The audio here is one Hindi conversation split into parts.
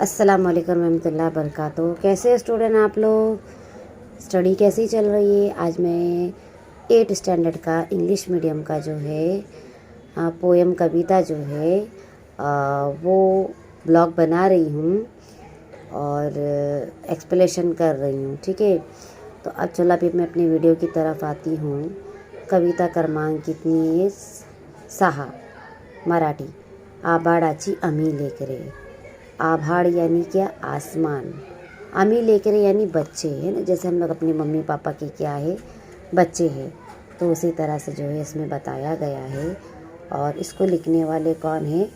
अस्सलाम वालेकुम रहमतुल्लाहि बरकातहू। कैसे स्टूडेंट आप लोग, स्टडी कैसी चल रही है? आज मैं 8 स्टैंडर्ड का इंग्लिश मीडियम का जो है पोएम कविता जो है वो ब्लॉग बना रही हूँ और एक्सप्लेनेशन कर रही हूँ। ठीक है, तो अब चलो अभी मैं अपनी वीडियो की तरफ आती हूँ। कविता क्रमांक कितनी है? 6 मराठी। आभाळाची आम्ही लेकरे। आभाड़ यानी क्या? आसमान। आम्ही लेकरे यानी बच्चे, है ना। जैसे हम लोग अपने मम्मी पापा के क्या है, बच्चे हैं, तो उसी तरह से जो है इसमें बताया गया है। और इसको लिखने वाले कौन है?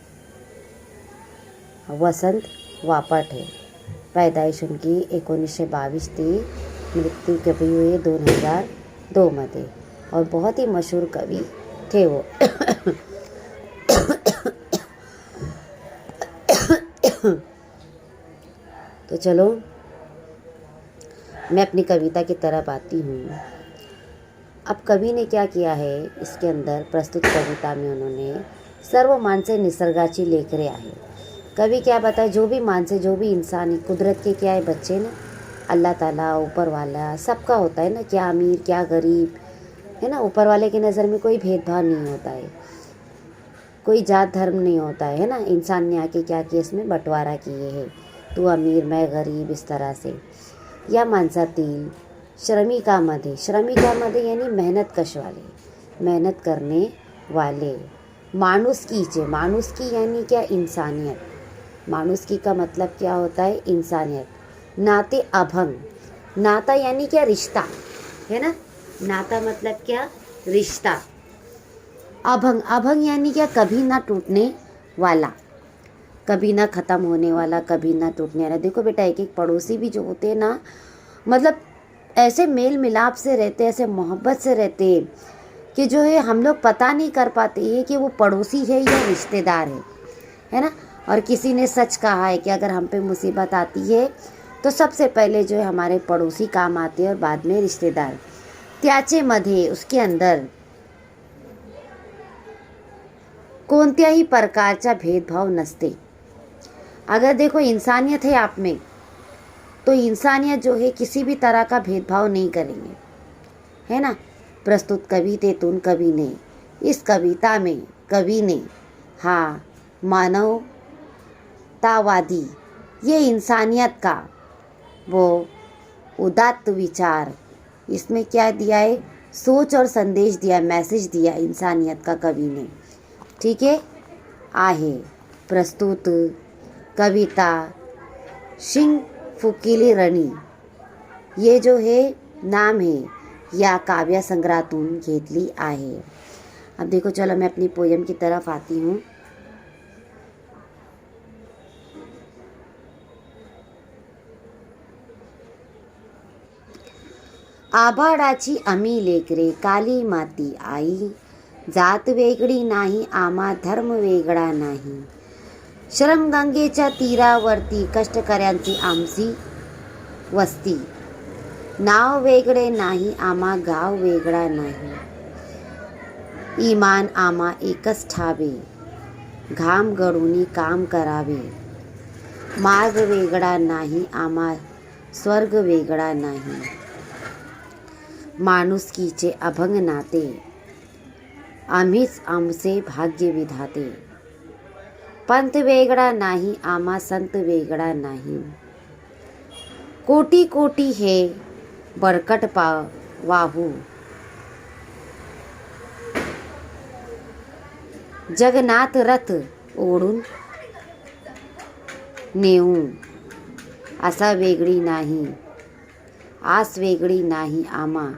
वसंत वापट है। पैदाइश उनकी 1922 थी। मृत्यू कभी हुई 2002 मध्ये और बहुत ही मशहूर कवि थे वो। तो चलो मैं अपनी कविता की तरफ आती हूँ। अब कवि ने क्या किया है, इसके अंदर प्रस्तुत कविता में उन्होंने सर्व माणसे निसर्गाची लेकरे आहे। कवि क्या बताए, जो भी मानसे, जो भी इंसान, कुदरत के क्या है बच्चे ना। अल्लाह ताला, ऊपर वाला, सबका होता है ना, क्या अमीर क्या गरीब, है ना। ऊपर वाले की नज़र में कोई भेदभाव नहीं होता है, कोई जात धर्म नहीं होता है ना। इंसान ने आके क्या किया, इसमें बंटवारा किए है, तू अमीर मैं गरीब, इस तरह से। या माणसातील श्रमिकामध्ये, श्रमिकामध्ये यानी मेहनत कश वाले, मेहनत करने वाले। माणुसकीचे, माणुसकी यानी क्या? इंसानियत। माणुसकी का मतलब क्या होता है? इंसानियत। नाते अभंग, नाता यानी क्या? रिश्ता, है ना। नाता मतलब क्या? रिश्ता। अभंग, अभंग यानी क्या? कभी ना टूटने वाला, कभी ना ख़त्म होने वाला, कभी ना टूटने वाला। देखो बेटा, एक एक पड़ोसी भी जो होते हैं ना, मतलब ऐसे मेल मिलाप से रहते, ऐसे मोहब्बत से रहते कि जो है हम लोग पता नहीं कर पाते हैं कि वो पड़ोसी है या रिश्तेदार है ना। और किसी ने सच कहा है कि अगर हम पे मुसीबत आती है तो सबसे पहले जो है हमारे पड़ोसी काम आते हैं और बाद में रिश्तेदार। त्याचे मध्ये, उसके अंदर कोणत्याही प्रकारचा भेदभाव नसते। अगर देखो इंसानियत है आप में, तो इंसानियत जो है किसी भी तरह का भेदभाव नहीं करेंगे, है ना। प्रस्तुत कवितेतून कवि ने, इस कविता में कवि ने मानवतावादी, ये इंसानियत का वो उदात्त विचार, इसमें क्या दिया है? सोच और संदेश दिया, मैसेज दिया इंसानियत का कवि ने। ठीक है, आहे प्रस्तुत कविता शिंग फुकिली रणी, ये जो है नाम है, या काव्य संग्रहातून घेतली आहे। अब देखो चलो मैं अपनी पोयम की तरफ आती हूँ। आभाळाची आम्ही लेकरे, काली माती आई, जात वेगळी नाही आम्हा, धर्म वेगळा नाही। श्रमगंगेच्या तीरावरती कष्टकऱ्यांची आमची वस्ती, नाव वेगळे नाही आम्हा, गाव वेगळा नाही। इमान आम्हा एकच ठावे, घाम गळूनी काम करावे। मार्ग वेगळा नाही आम्हा, स्वर्ग वेगळा नाही। माणुसकीचे अभंग नाते, आम्हीच आमचे भाग्य विधाते। पंथ वेगळा नाही आम्हा, संत वेगळा नाही। कोटी कोटी हे बरकट वाहू, जगन्नाथ रथ ओढून नेऊ। आशा वेगळी नाही, आस वेगळी नहीं आमा,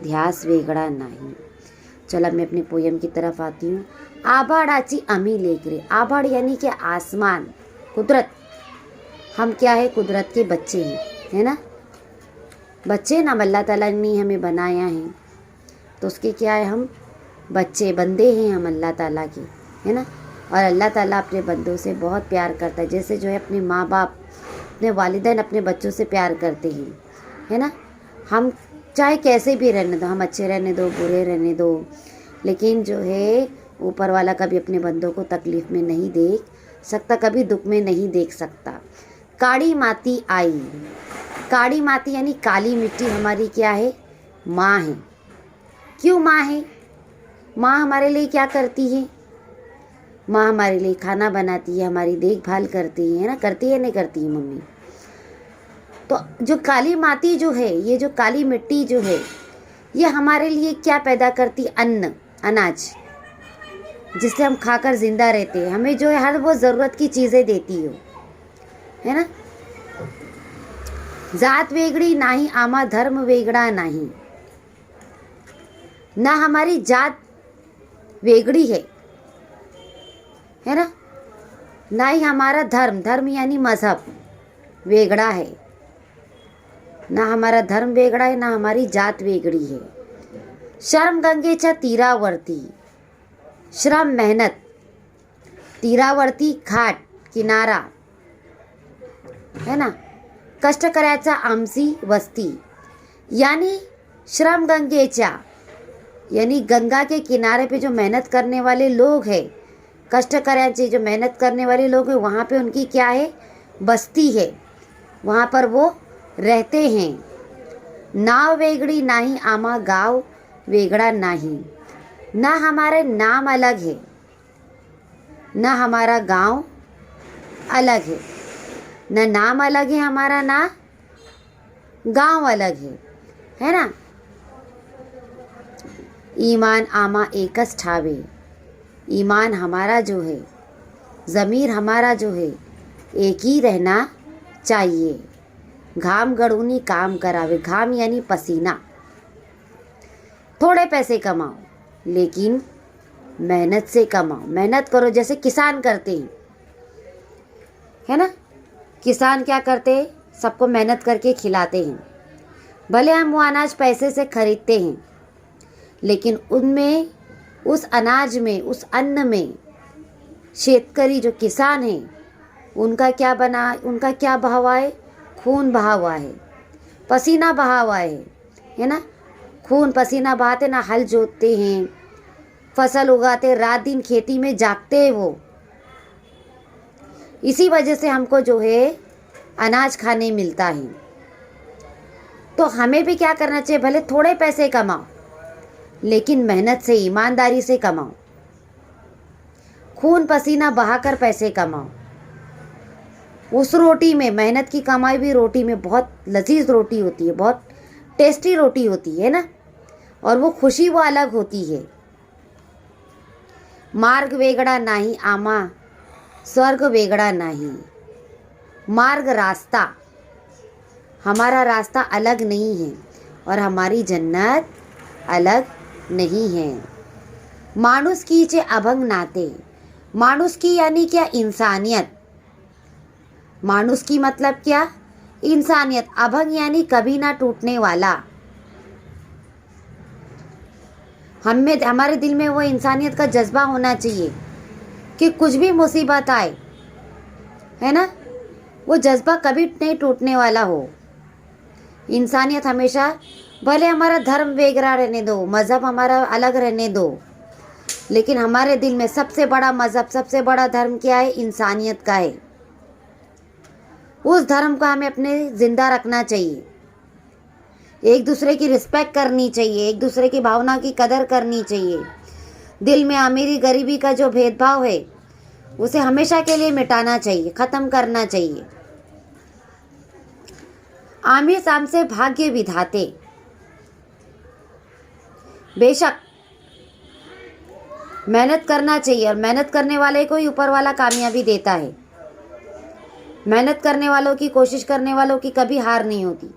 ध्यास वेगळा नहीं। चलो मैं अपनी पोयम की तरफ आती हूँ। आभाळाची आम्ही लेकरे, आभाड़ यानी क्या? आसमान, कुदरत। हम क्या है? कुदरत के बच्चे हैं, है ना। बच्चे ना, अल्लाह ताला ने हमें बनाया है, तो उसके क्या है? हम बच्चे, बंदे हैं हम अल्लाह ताला के, है ना। और अल्लाह ताला अपने बंदों से बहुत प्यार करता है, जैसे जो है अपने माँ बाप, अपने वालिदैन अपने बच्चों से प्यार करते हैं, है ना। हम चाहे कैसे भी रहने दो, हम अच्छे रहने दो, बुरे रहने दो, लेकिन जो है ऊपर वाला कभी अपने बंदों को तकलीफ़ में नहीं देख सकता, कभी दुख में नहीं देख सकता। काड़ी माती आई। काड़ी माती यानी काली मिट्टी हमारी क्या है? माँ है। क्यों माँ है? माँ हमारे लिए क्या करती है? माँ हमारे लिए खाना बनाती है, हमारी देखभाल करती है ना, करती है नहीं करती है मम्मी? तो जो काली माटी जो है, ये जो काली मिट्टी जो है, ये हमारे लिए क्या पैदा करती? अन्न, अनाज, जिससे हम खाकर जिंदा रहते हैं। हमें जो है हर वो ज़रूरत की चीज़ें देती हो, है ना। जात वेगड़ी नाही आमा धर्म वेगड़ा नहीं। ना हमारी जात वेगड़ी है ना, ना ही हमारा धर्म, धर्म यानी मजहब, वेगड़ा है। ना हमारा धर्म वेगड़ा है, ना हमारी जात वेगड़ी है। श्रम गंगेच्या तीरावरती, श्रम मेहनत, तीरावरती घाट, किनारा, है ना। कष्टकऱ्याचा आमची वस्ती, यानी श्रम गंगेच्या यानी गंगा के किनारे पे जो मेहनत करने वाले लोग हैं, कष्टकऱ्याचे जो मेहनत करने वाले लोग हैं, वहाँ पे उनकी क्या है? बस्ती है, वहाँ पर वो रहते हैं। नाव वेगड़ी नाही आमा गाँव वेगड़ा नाही। ना हमारे नाम अलग है, ना हमारा गांव अलग है। ना नाम अलग है हमारा, ना गांव अलग है ना। ईमान आमा एकस ठावे। ईमान हमारा जो है, ज़मीर हमारा जो है, एक ही रहना चाहिए। घाम गड़ूनी काम करावे। घाम यानी पसीना। थोड़े पैसे कमाओ लेकिन मेहनत से कमाओ, मेहनत करो, जैसे किसान करते हैं, है ना। किसान क्या करते हैं? सबको मेहनत करके खिलाते हैं। भले हम वो अनाज पैसे से खरीदते हैं, लेकिन उनमें, उस अनाज में, उस अन्न में शेतकरी जो किसान है, उनका क्या बना, उनका क्या बहा हुआ है? खून बहा हुआ है, पसीना बहा हुआ है ना। खून पसीना बहाते ना, हल जोतते हैं, फसल उगाते, रात दिन खेती में जागते हैं वो। इसी वजह से हमको जो है अनाज खाने मिलता है। तो हमें भी क्या करना चाहिए? भले थोड़े पैसे कमाओ, लेकिन मेहनत से, ईमानदारी से कमाओ। खून पसीना बहाकर पैसे कमाओ। उस रोटी में, मेहनत की कमाई हुई रोटी में बहुत लजीज रोटी होती है, बहुत टेस्टी रोटी होती है ना, और वो खुशी वो अलग होती है। मार्ग वेगड़ा नाही आमा स्वर्ग वेगड़ा नहीं। मार्ग रास्ता, हमारा रास्ता अलग नहीं है और हमारी जन्नत अलग नहीं है। मानुस की चे अभंग नाते। मानुस की यानी क्या? इंसानियत। मानुस की मतलब क्या? इंसानियत। अभंग यानी कभी ना टूटने वाला। हमें, हमारे दिल में वो इंसानियत का जज्बा होना चाहिए कि कुछ भी मुसीबत आए, है ना, वो जज्बा कभी नहीं टूटने वाला हो। इंसानियत हमेशा, भले हमारा धर्म वेगरा रहने दो, मज़हब हमारा अलग रहने दो, लेकिन हमारे दिल में सबसे बड़ा मज़हब, सबसे बड़ा धर्म क्या है? इंसानियत का है। उस धर्म को हमें अपने ज़िंदा रखना चाहिए। एक दूसरे की रिस्पेक्ट करनी चाहिए, एक दूसरे की भावना की कदर करनी चाहिए। दिल में अमीरी गरीबी का जो भेदभाव है, उसे हमेशा के लिए मिटाना चाहिए, ख़त्म करना चाहिए। आमिर साम से भाग्य विधाते। बेशक मेहनत करना चाहिए, और मेहनत करने वाले को ही ऊपर वाला कामयाबी देता है। मेहनत करने वालों की, कोशिश करने वालों की कभी हार नहीं होती।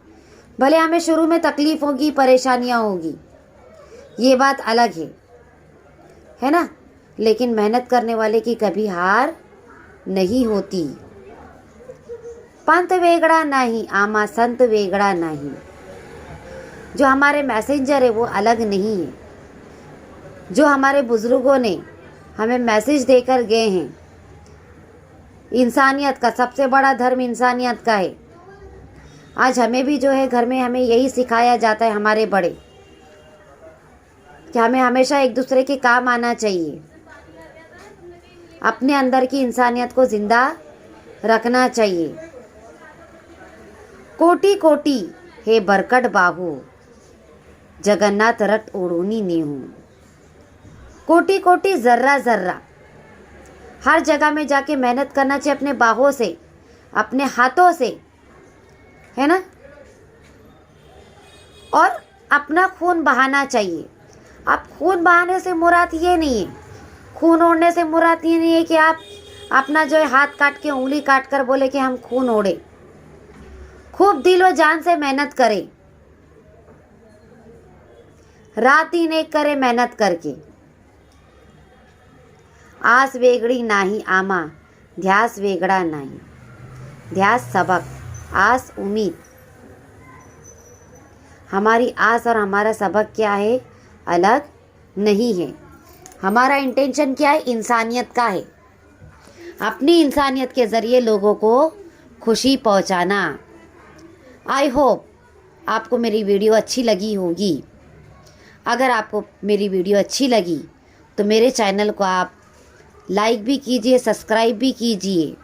भले हमें शुरू में तकलीफ होगी, परेशानियां होगी, ये बात अलग है ना, लेकिन मेहनत करने वाले की कभी हार नहीं होती। पंथ वेगड़ा नहीं आमा संत वेगड़ा नहीं। जो हमारे मैसेंजर है वो अलग नहीं है। जो हमारे बुजुर्गों ने हमें मैसेज देकर गए हैं, इंसानियत का, सबसे बड़ा धर्म इंसानियत का है। आज हमें भी जो है घर में हमें यही सिखाया जाता है, हमारे बड़े, कि हमें हमेशा एक दूसरे के काम आना चाहिए, अपने अंदर की इंसानियत को ज़िंदा रखना चाहिए। कोटि कोटि हे बरकट बाहु, जगन्नाथ रट ओढ़नी नेहू। कोटि कोटि जर्रा जर्रा, हर जगह में जाके मेहनत करना चाहिए अपने बाहों से, अपने हाथों से, है ना। और अपना खून बहाना चाहिए। अब खून बहाने से मुराद ये नहीं है, खून ओढ़ने से मुराद ये नहीं है कि आप अपना जो है हाथ काट के, उंगली काट कर बोले कि हम खून ओढ़े। खूब दिल व जान से मेहनत करें, रात दिन एक करे मेहनत करके। आस वेगड़ी नाही आमा, ध्यास वेगड़ा नाही। ध्यास सबक, आस उम्मीद। हमारी आस और हमारा सबक क्या है, अलग नहीं है। हमारा इंटेंशन क्या है, इंसानियत का है। अपनी इंसानियत के ज़रिए लोगों को खुशी पहुंचाना। आई होप आपको मेरी वीडियो अच्छी लगी होगी। अगर आपको मेरी वीडियो अच्छी लगी तो मेरे चैनल को आप लाइक भी कीजिए, सब्सक्राइब भी कीजिए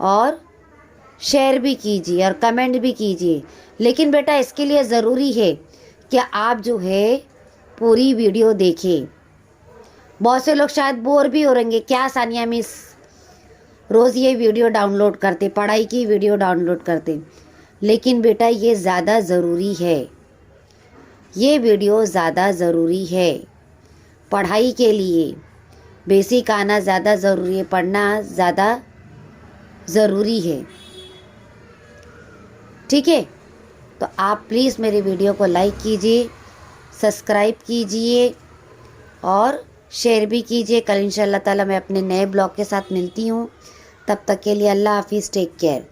और शेयर भी कीजिए और कमेंट भी कीजिए। लेकिन बेटा इसके लिए ज़रूरी है कि आप जो है पूरी वीडियो देखें। बहुत से लोग शायद बोर भी हो रहेंगे, क्या सानिया मिस रोज़ ये वीडियो डाउनलोड करते, पढ़ाई की वीडियो डाउनलोड करते। लेकिन बेटा ये ज़्यादा ज़रूरी है, ये वीडियो ज़्यादा ज़रूरी है पढ़ाई के लिए। बेसिक आना ज़्यादा ज़रूरी है, पढ़ना ज़्यादा ज़रूरी है। ठीक है, तो आप प्लीज़ मेरे वीडियो को लाइक कीजिए, सब्सक्राइब कीजिए और शेयर भी कीजिए। कल इंशाअल्लाह ताला मैं अपने नए ब्लॉग के साथ मिलती हूँ। तब तक के लिए अल्लाह हाफिज़, टेक केयर।